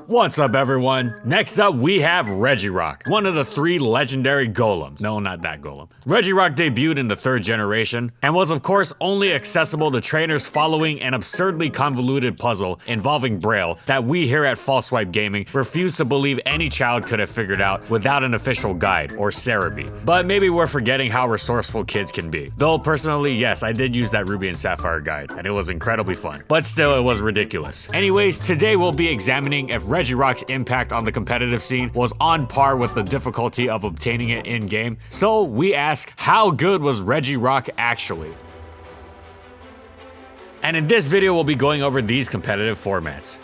What's up, everyone? Next up, we have Regirock, one of the 3 legendary golems. No, not that golem. Regirock debuted in the 3rd generation and was, of course, only accessible to trainers following an absurdly convoluted puzzle involving Braille that we here at False Swipe Gaming refuse to believe any child could have figured out without an official guide, or Cerebi. But maybe we're forgetting how resourceful kids can be. Though, personally, yes, I did use that Ruby and Sapphire guide, and it was incredibly fun. But still, it was ridiculous. Anyways, today we'll be examining if Regirock's impact on the competitive scene was on par with the difficulty of obtaining it in-game. So we ask, how good was Regirock actually? And in this video, we'll be going over these competitive formats.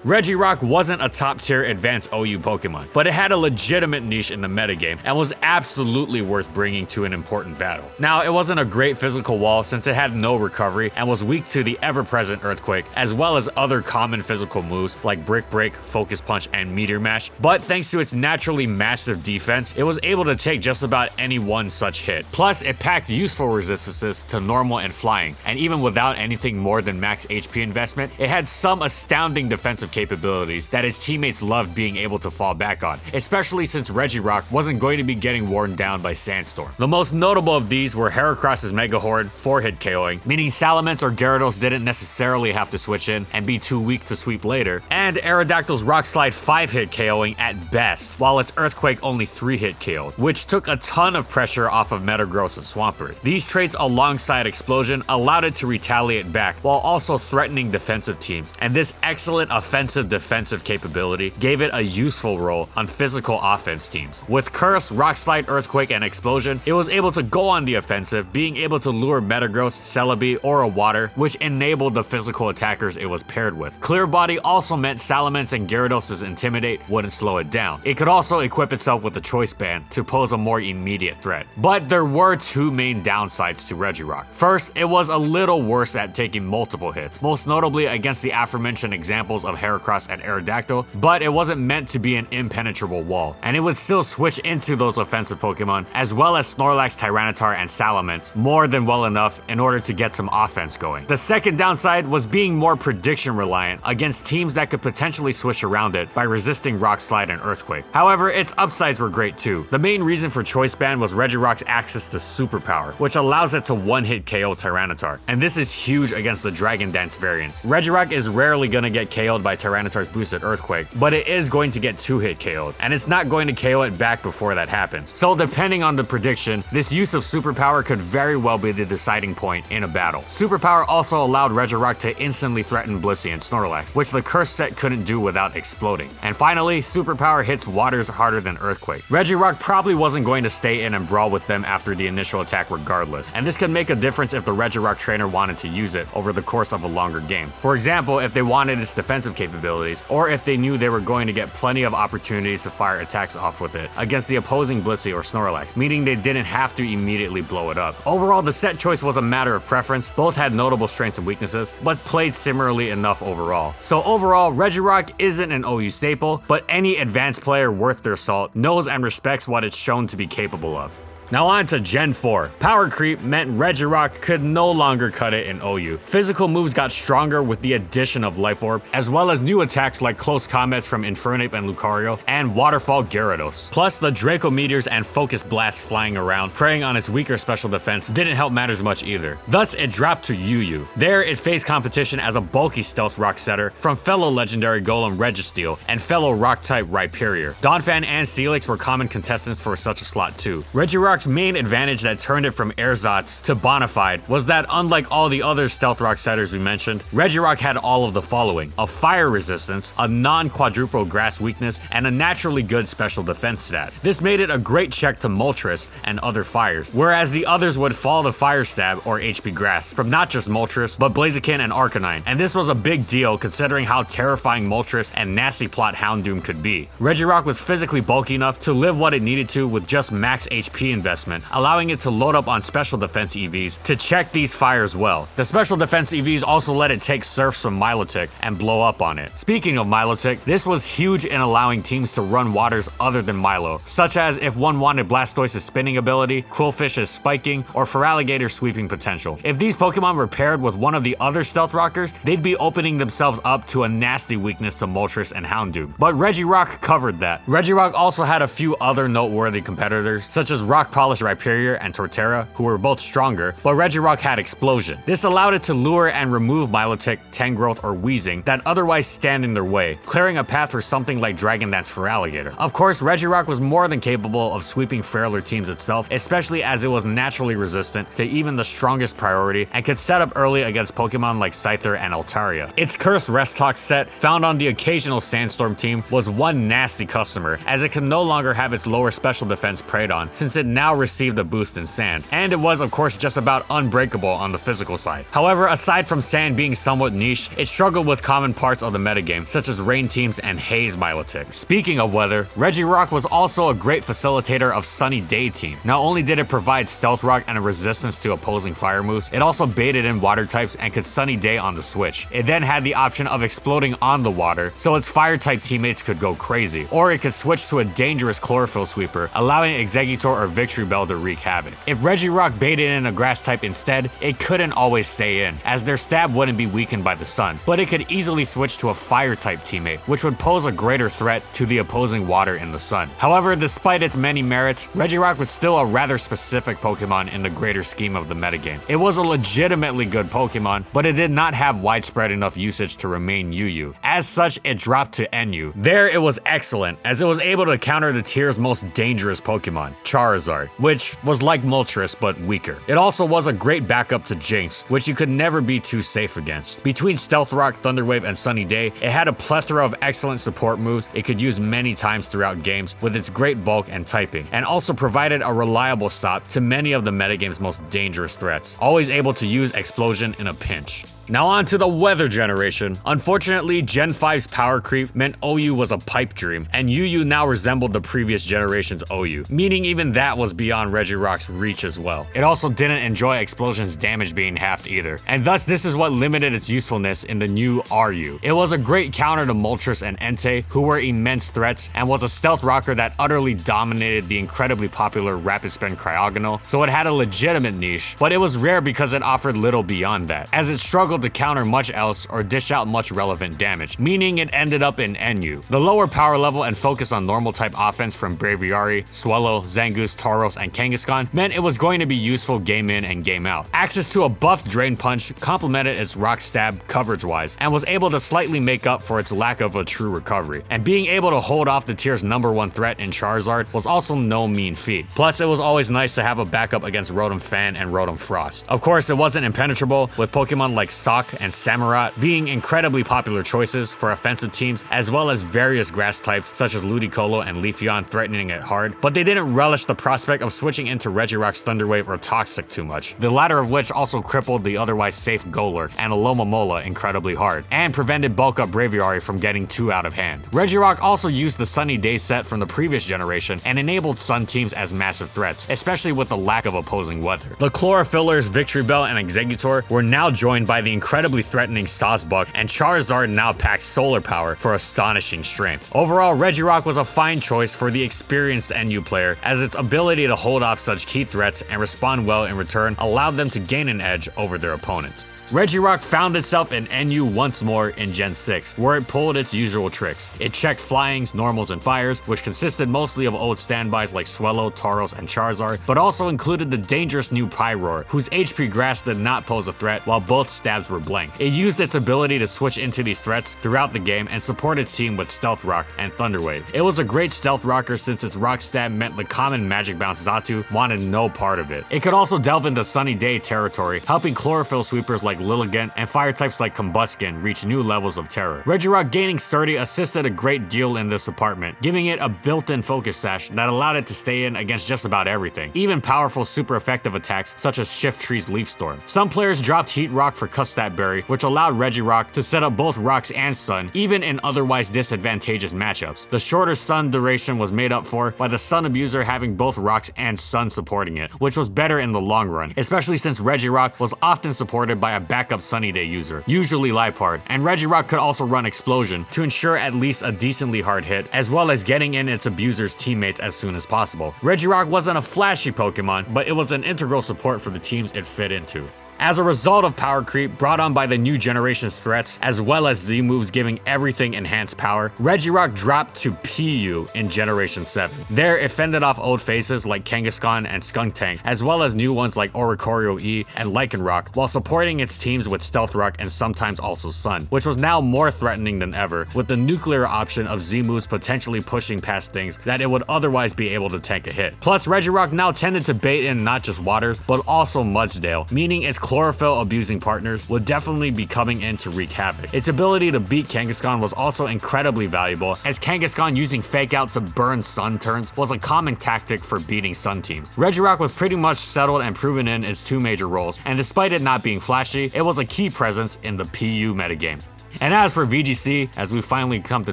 Regirock wasn't a top-tier advanced OU Pokemon, but it had a legitimate niche in the metagame and was absolutely worth bringing to an important battle. Now, it wasn't a great physical wall since it had no recovery and was weak to the ever-present Earthquake, as well as other common physical moves like Brick Break, Focus Punch, and Meteor Mash, but thanks to its naturally massive defense, it was able to take just about any one such hit. Plus, it packed useful resistances to normal and flying, and even without anything more than max HP investment, it had some astounding defensive capabilities that its teammates loved being able to fall back on, especially since Regirock wasn't going to be getting worn down by Sandstorm. The most notable of these were Heracross's Mega Horde, 4-hit KOing, meaning Salamence or Gyarados didn't necessarily have to switch in and be too weak to sweep later, and Aerodactyl's Rock Slide 5-hit KOing at best, while its Earthquake only 3-hit KO'd, which took a ton of pressure off of Metagross and Swampert. These traits alongside Explosion allowed it to retaliate back while also threatening defensive teams, and this excellent offensive-defensive capability gave it a useful role on physical offense teams. With Curse, Rock Slide, Earthquake, and Explosion, it was able to go on the offensive, being able to lure Metagross, Celebi, or a Water, which enabled the physical attackers it was paired with. Clear Body also meant Salamence and Gyarados' Intimidate wouldn't slow it down. It could also equip itself with the Choice Band to pose a more immediate threat. But there were 2 main downsides to Regirock. First, it was a little worse at taking multiple hits, most notably against the aforementioned examples of Heracross and Aerodactyl, but it wasn't meant to be an impenetrable wall, and it would still switch into those offensive Pokemon, as well as Snorlax, Tyranitar, and Salamence, more than well enough in order to get some offense going. The second downside was being more prediction reliant against teams that could potentially switch around it by resisting Rock Slide and Earthquake. However, its upsides were great too. The main reason for Choice Band was Regirock's access to Superpower, which allows it to 1-hit KO Tyranitar, and this is huge against the Dragon Dance variants. Regirock is rarely gonna get KO'd by Tyranitar's boosted Earthquake, but it is going to get 2-hit KO'd, and it's not going to KO it back before that happens. So depending on the prediction, this use of Superpower could very well be the deciding point in a battle. Superpower also allowed Regirock to instantly threaten Blissey and Snorlax, which the Curse set couldn't do without exploding. And finally, Superpower hits Waters harder than Earthquake. Regirock probably wasn't going to stay in and brawl with them after the initial attack regardless, and this could make a difference if the Regirock trainer wanted to use it over the course of a longer game. For example, if they wanted its defensive capabilities, or if they knew they were going to get plenty of opportunities to fire attacks off with it against the opposing Blissey or Snorlax, meaning they didn't have to immediately blow it up. Overall, the set choice was a matter of preference. Both had notable strengths and weaknesses, but played similarly enough overall. So overall, Regirock isn't an OU staple, but any advanced player worth their salt knows and respects what it's shown to be capable of. Now on to Gen 4. Power creep meant Regirock could no longer cut it in OU. Physical moves got stronger with the addition of Life Orb, as well as new attacks like Close Combats from Infernape and Lucario, and Waterfall Gyarados. Plus, the Draco Meteors and Focus Blast flying around, preying on its weaker special defense, didn't help matters much either. Thus, it dropped to UU. There, it faced competition as a bulky stealth rock setter from fellow legendary golem Registeel and fellow rock-type Rhyperior. Donphan and Steelix were common contestants for such a slot too. Regirock's main advantage that turned it from Ersatz to Bonafide was that, unlike all the other stealth rock setters we mentioned, Regirock had all of the following: a fire resistance, a non-quadruple grass weakness, and a naturally good special defense stat. This made it a great check to Moltres and other fires, whereas the others would fall to Fire Stab or HP Grass from not just Moltres, but Blaziken and Arcanine, and this was a big deal considering how terrifying Moltres and nasty plot Houndoom could be. Regirock was physically bulky enough to live what it needed to with just max HP investment investment, allowing it to load up on special defense EVs to check these fires well. The special defense EVs also let it take surfs from Milotic and blow up on it. Speaking of Milotic, this was huge in allowing teams to run waters other than Milo, such as if one wanted Blastoise's spinning ability, Quillfish's spiking, or Feraligator's sweeping potential. If these Pokemon were paired with one of the other Stealth Rockers, they'd be opening themselves up to a nasty weakness to Moltres and Houndoom. But Regirock covered that. Regirock also had a few other noteworthy competitors, such as Rock Polish Rhyperior and Torterra, who were both stronger, but Regirock had Explosion. This allowed it to lure and remove Milotic, Tangrowth, or Weezing that otherwise stand in their way, clearing a path for something like Dragon Dance Feraligator. Of course, Regirock was more than capable of sweeping frailer teams itself, especially as it was naturally resistant to even the strongest priority and could set up early against Pokemon like Scyther and Altaria. Its Curse Restox set, found on the occasional Sandstorm team, was one nasty customer, as it could no longer have its lower special defense preyed on since it now received a boost in Sand, and it was of course just about unbreakable on the physical side. However, aside from Sand being somewhat niche, it struggled with common parts of the metagame, such as Rain teams and Haze Milotic. Speaking of weather, Regirock was also a great facilitator of Sunny Day teams. Not only did it provide Stealth Rock and a resistance to opposing fire moves, it also baited in water types and could Sunny Day on the switch. It then had the option of exploding on the water, so its fire type teammates could go crazy, or it could switch to a dangerous Chlorophyll sweeper, allowing Exeggutor or Victory Bell to wreak havoc. If Regirock baited in a grass type instead, it couldn't always stay in, as their stab wouldn't be weakened by the sun, but it could easily switch to a fire type teammate, which would pose a greater threat to the opposing water in the sun. However, despite its many merits, Regirock was still a rather specific Pokemon in the greater scheme of the metagame. It was a legitimately good Pokemon, but it did not have widespread enough usage to remain UU. As such, it dropped to NU. There it was excellent, as it was able to counter the tier's most dangerous Pokemon, Charizard, which was like Moltres but weaker. It also was a great backup to Jinx, which you could never be too safe against. Between Stealth Rock, Thunder Wave, and Sunny Day, it had a plethora of excellent support moves it could use many times throughout games with its great bulk and typing, and also provided a reliable stop to many of the metagame's most dangerous threats, always able to use Explosion in a pinch. Now on to the weather generation. Unfortunately, Gen 5's power creep meant OU was a pipe dream, and UU now resembled the previous generation's OU, meaning even that was beyond Regirock's reach as well. It also didn't enjoy Explosion's damage being halved either, and thus this is what limited its usefulness in the new RU. It was a great counter to Moltres and Entei, who were immense threats, and was a stealth rocker that utterly dominated the incredibly popular Rapid Spin Cryogonal, so it had a legitimate niche, but it was rare because it offered little beyond that, as it struggled to counter much else or dish out much relevant damage, meaning it ended up in NU. The lower power level and focus on normal type offense from Braviary, Swellow, Zangoose, Tauros, and Kangaskhan meant it was going to be useful game in and game out. Access to a buffed Drain Punch complemented its Rock Stab coverage-wise, and was able to slightly make up for its lack of a true recovery. And being able to hold off the tier's #1 threat in Charizard was also no mean feat. Plus, it was always nice to have a backup against Rotom Fan and Rotom Frost. Of course, it wasn't impenetrable, with Pokemon like Sock and Samurott being incredibly popular choices for offensive teams, as well as various grass types such as Ludicolo and Leafeon threatening it hard, but they didn't relish the prospect of switching into Regirock's Thunder Wave or Toxic too much, the latter of which also crippled the otherwise safe Golurk and Alomomola incredibly hard, and prevented Bulk Up Braviary from getting too out of hand. Regirock also used the Sunny Day set from the previous generation and enabled Sun teams as massive threats, especially with the lack of opposing weather. The Chlorophyllers, Victory Bell, and Exeggutor were now joined by the incredibly threatening Sawsbuck, and Charizard now packs Solar Power for astonishing strength. Overall, Regirock was a fine choice for the experienced NU player, as its ability to hold off such key threats and respond well in return allowed them to gain an edge over their opponents. Regirock found itself in NU once more in Gen 6, where it pulled its usual tricks. It checked Flyings, Normals, and Fires, which consisted mostly of old standbys like Swellow, Tauros, and Charizard, but also included the dangerous new Pyroar, whose HP Grass did not pose a threat while both stabs were blank. It used its ability to switch into these threats throughout the game and support its team with Stealth Rock and Thunder Wave. It was a great stealth rocker since its Rock Stab meant the common Magic Bounce Xatu wanted no part of it. It could also delve into Sunny Day territory, helping Chlorophyll sweepers like Lilligant and fire types like Combusken reach new levels of terror. Regirock gaining Sturdy assisted a great deal in this department, giving it a built-in focus sash that allowed it to stay in against just about everything, even powerful super effective attacks such as Shift Tree's Leaf Storm. Some players dropped Heat Rock for Custap Berry, which allowed Regirock to set up both rocks and sun, even in otherwise disadvantageous matchups. The shorter sun duration was made up for by the Sun Abuser having both rocks and sun supporting it, which was better in the long run, especially since Regirock was often supported by a backup Sunny Day user, usually Lipard, and Regirock could also run Explosion to ensure at least a decently hard hit, as well as getting in its abuser's teammates as soon as possible. Regirock wasn't a flashy Pokemon, but it was an integral support for the teams it fit into. As a result of power creep brought on by the new generation's threats, as well as Z moves giving everything enhanced power, Regirock dropped to PU in Generation 7. There, it fended off old faces like Kangaskhan and Skuntank, as well as new ones like Oricorio E and Lycanroc, while supporting its teams with Stealth Rock and sometimes also Sun, which was now more threatening than ever, with the nuclear option of Z moves potentially pushing past things that it would otherwise be able to tank a hit. Plus, Regirock now tended to bait in not just Waters, but also Mudsdale, meaning its chlorophyll abusing partners would definitely be coming in to wreak havoc. Its ability to beat Kangaskhan was also incredibly valuable, as Kangaskhan using Fake Out to burn Sun turns was a common tactic for beating Sun teams. Regirock was pretty much settled and proven in its two major roles, and despite it not being flashy, it was a key presence in the PU metagame. And as for VGC, as we finally come to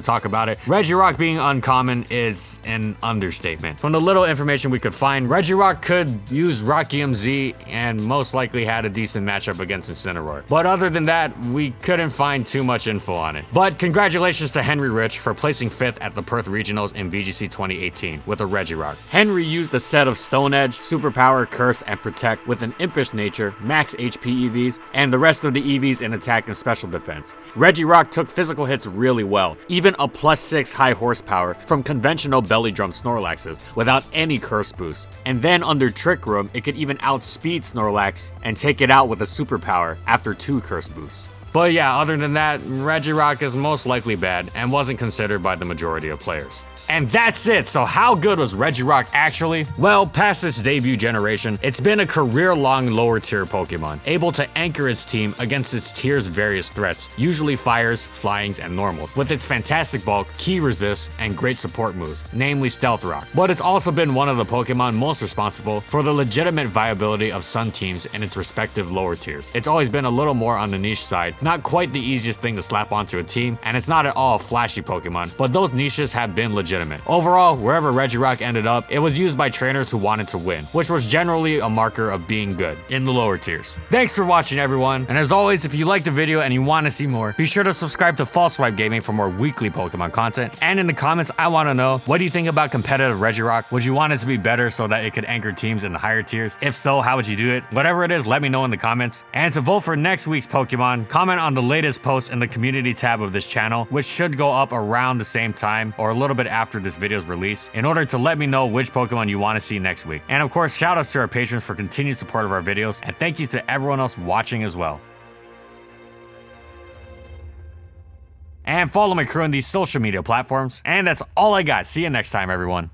talk about it, Regirock being uncommon is an understatement. From the little information we could find, Regirock could use Rockium Z and most likely had a decent matchup against Incineroar. But other than that, we couldn't find too much info on it. But congratulations to Henry Rich for placing 5th at the Perth Regionals in VGC 2018 with a Regirock. Henry used a set of Stone Edge, Superpower, Curse, and Protect with an Impish Nature, max HP EVs, and the rest of the EVs in attack and special defense. Regirock took physical hits really well, even a +6 high horsepower from conventional belly drum Snorlaxes without any curse boost. And then under Trick Room, it could even outspeed Snorlax and take it out with a superpower after 2 curse boosts. But yeah, other than that, Regirock is most likely bad and wasn't considered by the majority of players. And that's it. So how good was Regirock actually? Well, past its debut generation, it's been a career-long lower tier Pokemon, able to anchor its team against its tier's various threats, usually fires, flyings, and normals, with its fantastic bulk, key resist, and great support moves, namely Stealth Rock. But it's also been one of the Pokemon most responsible for the legitimate viability of Sun teams in its respective lower tiers. It's always been a little more on the niche side, not quite the easiest thing to slap onto a team, and it's not at all a flashy Pokemon, but those niches have been legitimate. Overall, wherever Regirock ended up, it was used by trainers who wanted to win, which was generally a marker of being good in the lower tiers. Thanks for watching, everyone, and as always, if you liked the video and you want to see more, be sure to subscribe to False Swipe Gaming for more weekly Pokemon content. And in the comments, I want to know, what do you think about competitive Regirock? Would you want it to be better so that it could anchor teams in the higher tiers? If so, how would you do it? Whatever it is, let me know in the comments. And to vote for next week's Pokemon, comment on the latest post in the community tab of this channel, which should go up around the same time or a little bit after this video's release, in order to let me know which Pokemon you want to see next week. And of course, shout outs to our patrons for continued support of our videos, and thank you to everyone else watching as well. And follow my crew on these social media platforms. And that's all I got. See you next time, everyone.